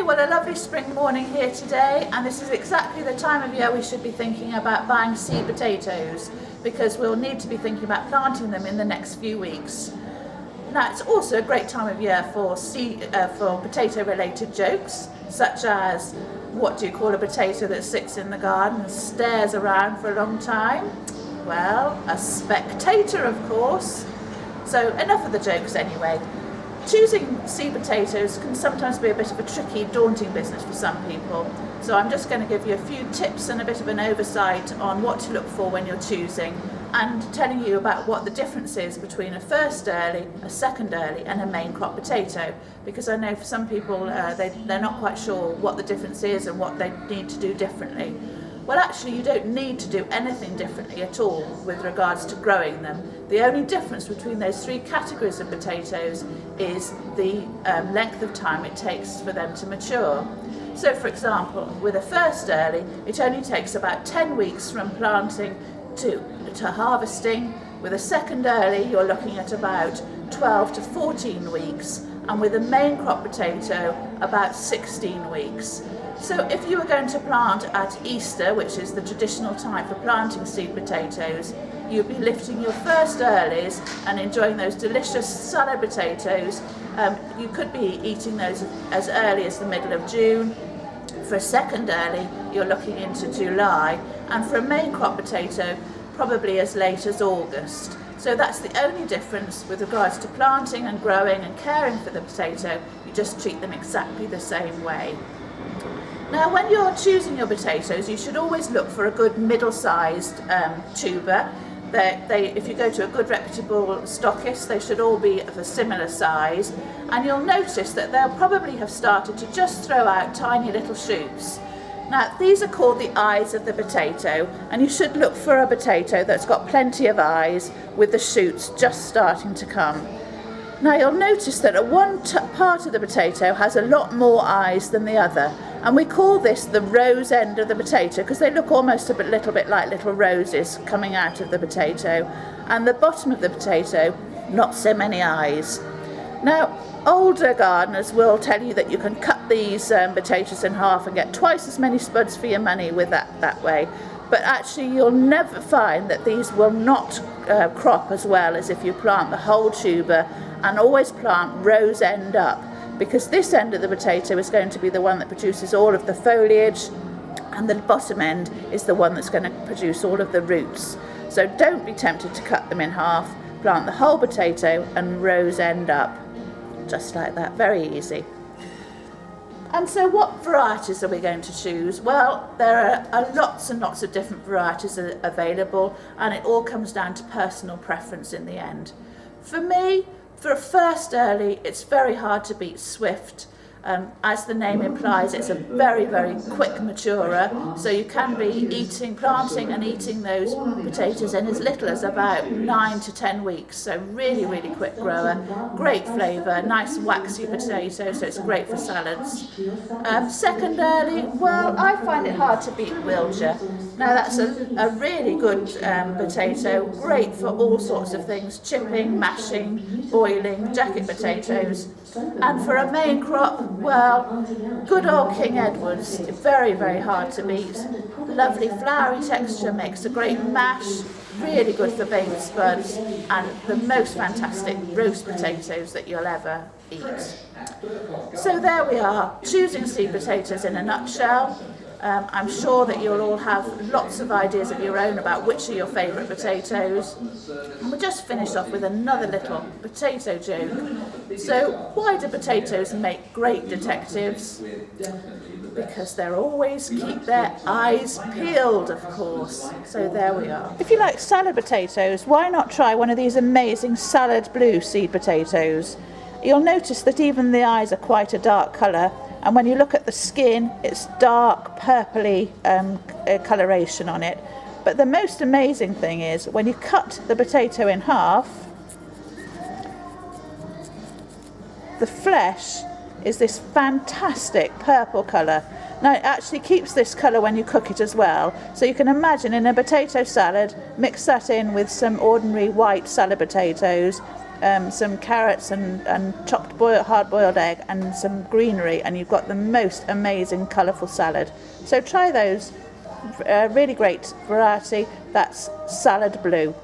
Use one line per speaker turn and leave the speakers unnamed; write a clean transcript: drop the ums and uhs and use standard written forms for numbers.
well, a lovely spring morning here today, and this is exactly the time of year we should be thinking about buying seed potatoes, because we'll need to be thinking about planting them in the next few weeks. Now, it's also a great time of year for potato related jokes, such as, what do you call a potato that sits in the garden and stares around for a long time? Well, a spectator, of course. So enough of the jokes anyway. Choosing seed potatoes can sometimes be a bit of a tricky, daunting business for some people. So I'm just going to give you a few tips and a bit of an oversight on what to look for when you're choosing, and telling you about what the difference is between a first early, a second early and a main crop potato. Because I know for some people they're not quite sure what the difference is and what they need to do differently. Well, actually you don't need to do anything differently at all with regards to growing them. The only difference between those three categories of potatoes is the length of time it takes for them to mature. So for example, with a first early, it only takes about 10 weeks from planting to harvesting. With a second early, you're looking at about 12 to 14 weeks, and with a main crop potato, about 16 weeks. So if you were going to plant at Easter, which is the traditional time for planting seed potatoes, you'd be lifting your first earlies and enjoying those delicious salad potatoes. You could be eating those as early as the middle of June. For a second early, you're looking into July, and for a main crop potato, probably as late as August. So that's the only difference with regards to planting and growing and caring for the potato. You just treat them exactly the same way. Now, when you're choosing your potatoes, you should always look for a good middle-sized tuber. If you go to a good reputable stockist, they should all be of a similar size, and you'll notice that they'll probably have started to just throw out tiny little shoots. Now, these are called the eyes of the potato, and you should look for a potato that's got plenty of eyes with the shoots just starting to come. Now, you'll notice that one part of the potato has a lot more eyes than the other, and we call this the rose end of the potato because they look almost a little bit like little roses coming out of the potato, and the bottom of the potato, not so many eyes. Now, older gardeners will tell you that you can cut these potatoes in half and get twice as many spuds for your money with that way. But actually you'll never find that these will not crop as well as if you plant the whole tuber, and always plant rose end up, because this end of the potato is going to be the one that produces all of the foliage, and the bottom end is the one that's going to produce all of the roots. So don't be tempted to cut them in half. Plant the whole potato and rose end up. Just like that, very easy. And so what varieties are we going to choose? Well, there are lots and lots of different varieties available, and it all comes down to personal preference in the end. For me, for a first early, it's very hard to beat Swift. As the name implies, it's a very, very quick maturer, so you can be planting and eating those potatoes in as little as about 9 to 10 weeks, so really, really quick grower, great flavour, nice waxy potato, so it's great for salads. Second early, well, I find it hard to beat Wiltshire. Now that's a really good potato, great for all sorts of things, chipping, mashing, boiling, jacket potatoes. And for a main crop, well, good old King Edward's, very, very hard to beat. Lovely flowery texture, makes a great mash, really good for baby spuds, and the most fantastic roast potatoes that you'll ever eat. So there we are, choosing seed potatoes in a nutshell. I'm sure that you'll all have lots of ideas of your own about which are your favourite potatoes. And we'll just finish off with another little potato joke. So, why do potatoes make great detectives? Because they always keep their eyes peeled, of course. So there we are. If you like salad potatoes, why not try one of these amazing salad blue seed potatoes? You'll notice that even the eyes are quite a dark colour, and when you look at the skin, it's dark purpley coloration on it. But the most amazing thing is when you cut the potato in half, the flesh is this fantastic purple colour. Now it actually keeps this colour when you cook it as well, so you can imagine in a potato salad, mix that in with some ordinary white salad potatoes, some carrots and chopped hard-boiled egg and some greenery, and you've got the most amazing colourful salad. So try those. Really great variety. That's salad blue.